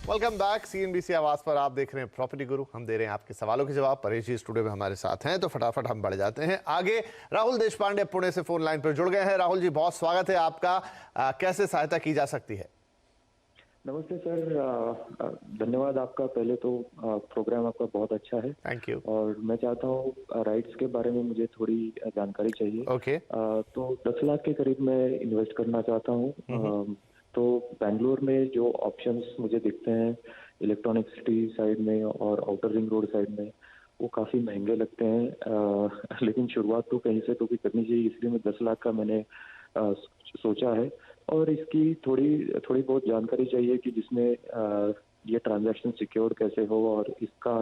Welcome back. CNBC आवाज पर आप देख रहे हैं प्रॉपर्टी गुरु। हम दे रहे हैं आपके सवालों के जवाब। परेश जी स्टूडियो में हमारे साथ हैं, तो फटाफट हम बढ़ जाते हैं आगे। राहुल देशपांडे पुणे से फोन लाइन पर जुड़ गए हैं। राहुल जी, बहुत स्वागत है आपका। कैसे सहायता की जा सकती है? नमस्ते सर, धन्यवाद आपका। पहले तो प्रोग्राम आपका बहुत अच्छा है। Thank you. और मैं चाहता हूँ राइट्स के बारे में मुझे थोड़ी जानकारी चाहिए। ओके। तो 10 लाख के करीब मैं इन्वेस्ट करना चाहता हूँ। तो बेंगलोर में जो ऑप्शंस मुझे दिखते हैं इलेक्ट्रॉनिक सिटी साइड में और आउटर रिंग रोड साइड में, वो काफ़ी महंगे लगते हैं। लेकिन शुरुआत तो कहीं से तो भी करनी चाहिए, इसलिए मैं 10 लाख का मैंने सोचा है। और इसकी थोड़ी बहुत जानकारी चाहिए कि जिसमें ये ट्रांजैक्शन सिक्योर कैसे हो और इसका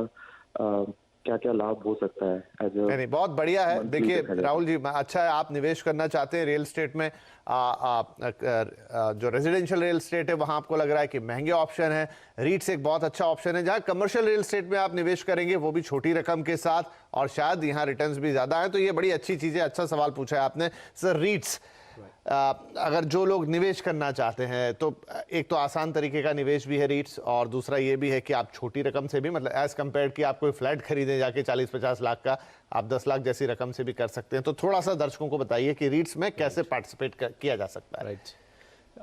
क्या क्या लाभ हो सकता है एज अ। नहीं, बहुत बढ़िया है। देखिए राहुल जी, अच्छा है आप निवेश करना चाहते हैं रियल एस्टेट में। जो रेजिडेंशियल रियल एस्टेट है वहां आपको लग रहा है कि महंगे ऑप्शन है। रीट्स एक बहुत अच्छा ऑप्शन है। जहां कमर्शियल रियल एस्टेट में आप निवेश करेंगे वो भी छोटी रकम के साथ, और शायद यहाँ रिटर्न्स भी ज्यादा है। तो ये बड़ी अच्छी चीज है। अच्छा सवाल पूछा है आपने सर। रीट्स अगर जो लोग निवेश करना चाहते हैं तो एक तो आसान तरीके का निवेश भी है रीट्स, और दूसरा ये भी है कि आप छोटी रकम से भी, मतलब एज कंपेयर कि आप कोई फ्लैट खरीदें जाके 40-50 लाख का, आप 10 लाख जैसी रकम से भी कर सकते हैं। तो थोड़ा सा दर्शकों को बताइए कि रीट्स में कैसे पार्टिसिपेट किया जा सकता है। Right,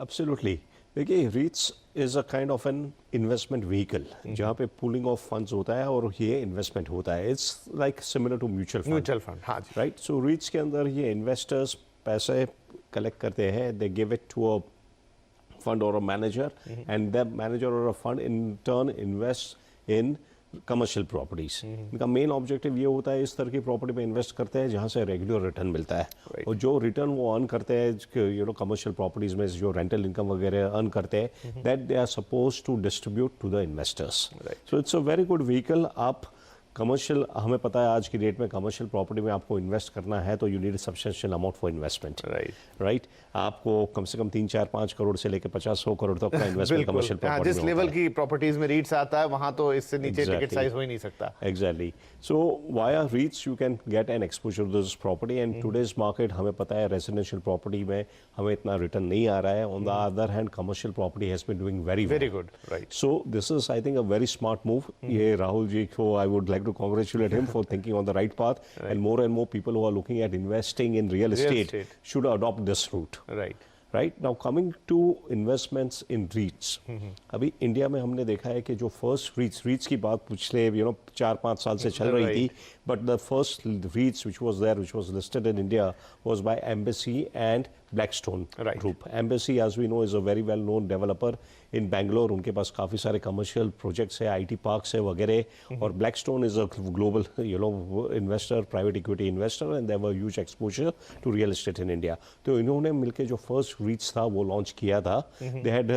absolutely. देखिए, REITs is a kind of an investment vehicle जहाँ पे पूलिंग ऑफ फंड्स होता है और ये इन्वेस्टमेंट होता है। It's like similar to mutual fund. हाँ जी, राइट। सो रीट्स के अंदर ये इन्वेस्टर्स पैसे कलेक्ट करते हैं, they give it to a fund or a manager, and that manager or a fund in turn invests in commercial properties. इनका मेन ऑब्जेक्टिव ये होता है इस तरह की प्रॉपर्टी में इन्वेस्ट करते हैं जहाँ से रेगुलर रिटर्न मिलता है। और जो रिटर्न वो अर्न करते हैं कमर्शियल प्रॉपर्टीज में जो रेंटल इनकम वगैरह अर्न करते हैं, that they are suppose to distribute to the investors. So it's a very good vehicle. आप कमर्शियल, हमें पता है आज की डेट में कमर्शियल प्रॉपर्टी में आपको इन्वेस्ट करना है तो you need substantial amount for investment. Right. आपको कम से कम 3-4-5 करोड़ से लेकर 50-100 करोड़ तक का इन्वेस्टमेंट कमर्शियल प्रॉपर्टी जिस लेवल की प्रॉपर्टीज में रीट्स आता है वहां तो इससे नीचे टिकट साइज हो ही नहीं सकता। Exactly. So via REITs you can get an exposure to this property. And today's market हमें पता है रेजिडेंशियल प्रॉपर्टी में हमें इतना रिटर्न नहीं आ रहा है। On the other hand commercial property has been doing very good. Right. So this is I think a very smart move. ये राहुल जी को I would like to congratulate him for thinking on the right path. And more people who are looking at investing in real estate should adopt this route. Right. Now coming to investments in REITs. अभी India में हमने देखा है कि जो first REITs की बात पिछले 4-5 साल से चल रही थी, but the first REITs which was listed in India was by Embassy and Blackstone Group. Embassy, as we know, is a very well known developer in Bangalore. उनके पास काफ़ी सारे कमर्शियल प्रोजेक्ट्स है, IT पार्क्स है वगैरह। और Blackstone is a global investor, private equity investor, and they have a huge exposure to real estate in India. तो इन्होंने मिलके जो फर्स्ट REITs था वो लॉन्च किया था। They had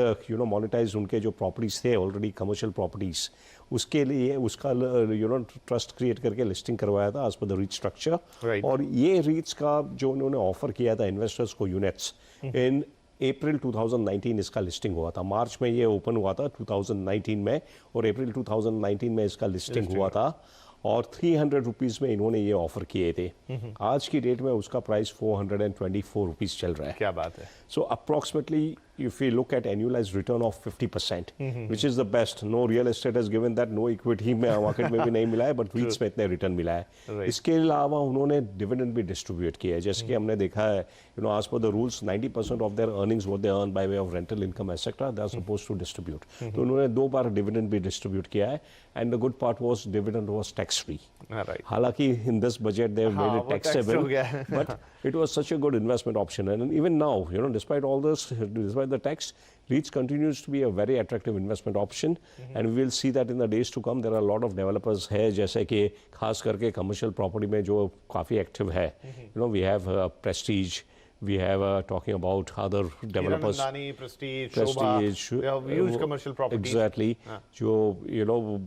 monetized उनके जो प्रॉपर्टीज थे ऑलरेडी कमर्शियल प्रॉपर्टीज, उसके लिए उसका ट्रस्ट क्रिएट करके लिस्टिंग करवाया था as per the REET structure. और ये रीट्स का जो उन्होंने ऑफर किया था इन्वेस्टर्स को यूनिट्स, इन अप्रैल 2019 इसका लिस्टिंग हुआ था। मार्च में ये ओपन हुआ था 2019 में, और अप्रैल 2019 में इसका लिस्टिंग हुआ था। और 300 रुपीज़ में इन्होंने ये ऑफर किए थे। आज की डेट में उसका प्राइस 424 रुपीज़ चल रहा है। क्या बात है। सो approximately if you look at annualized return of 50%, which is the best. No real estate has given that, no equity में मार्केट में भी नहीं मिला है, but REITs में इतने रिटर्न मिला है। इसके अलावा उन्होंने डिविडेंड भी डिस्ट्रीब्यूट किया है। जैसे कि हमने देखा है as per the rules 90% of their earnings what they earn by way of rental income etc. they are supposed to distribute. तो उन्होंने 2 बार डिविडेंड भी डिस्ट्रीब्यूट किया है। and the good part was dividend was tax free. हालांकि in this budget they have made it taxable, but it was such a good investment option. And even now despite all this, despite the tax, REITs continues to be a very attractive investment option. And we will see that in the days to come. There are a lot of developers है जैसे कि खास करके commercial property में जो काफ़ी active है। we have Prestige, we have talking about other developers. Prestige, they have huge commercial properties. Exactly. जो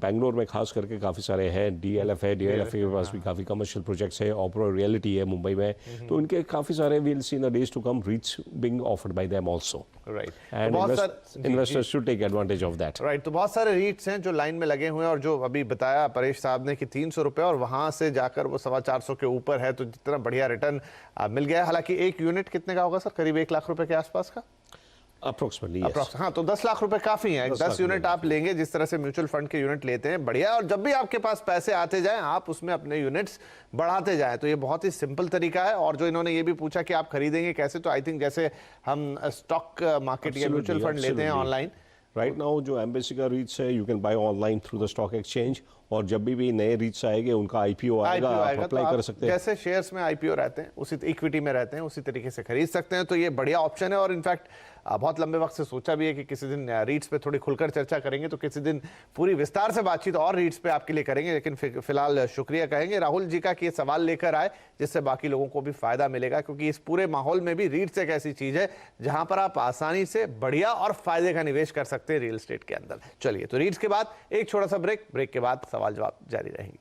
बैंगलोर में खास करके काफ़ी सारे हैं। DLF है, DLF के पास भी काफ़ी कमर्शियल प्रोजेक्ट्स है। Opera Realty है मुंबई में। तो उनके काफ़ी सारे we'll see in the days to come REITs being offered by them also. Right. And investors should take advantage of that. Right. तो बहुत सारे REITs हैं जो लाइन में लगे हुए हैं, और जो अभी बताया परेश साहब ने कि 300 रुपये और वहाँ से जाकर वो 425 के ऊपर है, तो जितना बढ़िया रिटर्न मिल गया है। हालांकि एक यूनिट कितने का होगा सर? करीब 1 लाख रुपए के आसपास का। Approximately yes. हाँ, तो 10 लाख रुपए काफी हैं। 10 यूनिट आप लेंगे, जिस तरह से म्यूचुअल फंड के यूनिट लेते हैं, बढ़िया। और जब भी आपके पास पैसे आते जाएं, आप उसमें अपने यूनिट्स बढ़ाते जाएं। तो ये बहुत ही सिंपल तरीका है। और जो इन्होंने ये भी पूछा कि आप खरीदेंगे कैसे, तो आई थिंक जैसे हम स्टॉक मार्केट या म्यूचुअल फंड लेते हैं ऑनलाइन, राइट नाउ जो एम्बेसी का रीच है, you can by online through the stock exchange, और जब भी नए रीच आएंगे उनका आईपीओ आएगा, आप तो अप्लाई कर आप सकते हैं। जैसे शेयर्स में आईपीओ रहते हैं, उसी इक्विटी में रहते हैं, उसी तरीके से खरीद सकते हैं। तो ये बढ़िया ऑप्शन है। और इनफैक्ट बहुत लंबे वक्त से सोचा भी है कि किसी दिन रीट्स पे थोड़ी खुलकर चर्चा करेंगे, तो किसी दिन पूरी विस्तार से बातचीत और रीट्स पे आपके लिए करेंगे। लेकिन फिलहाल शुक्रिया कहेंगे राहुल जी का कि ये सवाल लेकर आए, जिससे बाकी लोगों को भी फायदा मिलेगा। क्योंकि इस पूरे माहौल में भी रीट्स एक ऐसी चीज है जहां पर आप आसानी से बढ़िया और फायदे का निवेश कर सकते हैं रियल एस्टेट के अंदर। चलिए, तो रीट्स के बाद एक छोटा सा ब्रेक के बाद सवाल जवाब जारी रहेंगे।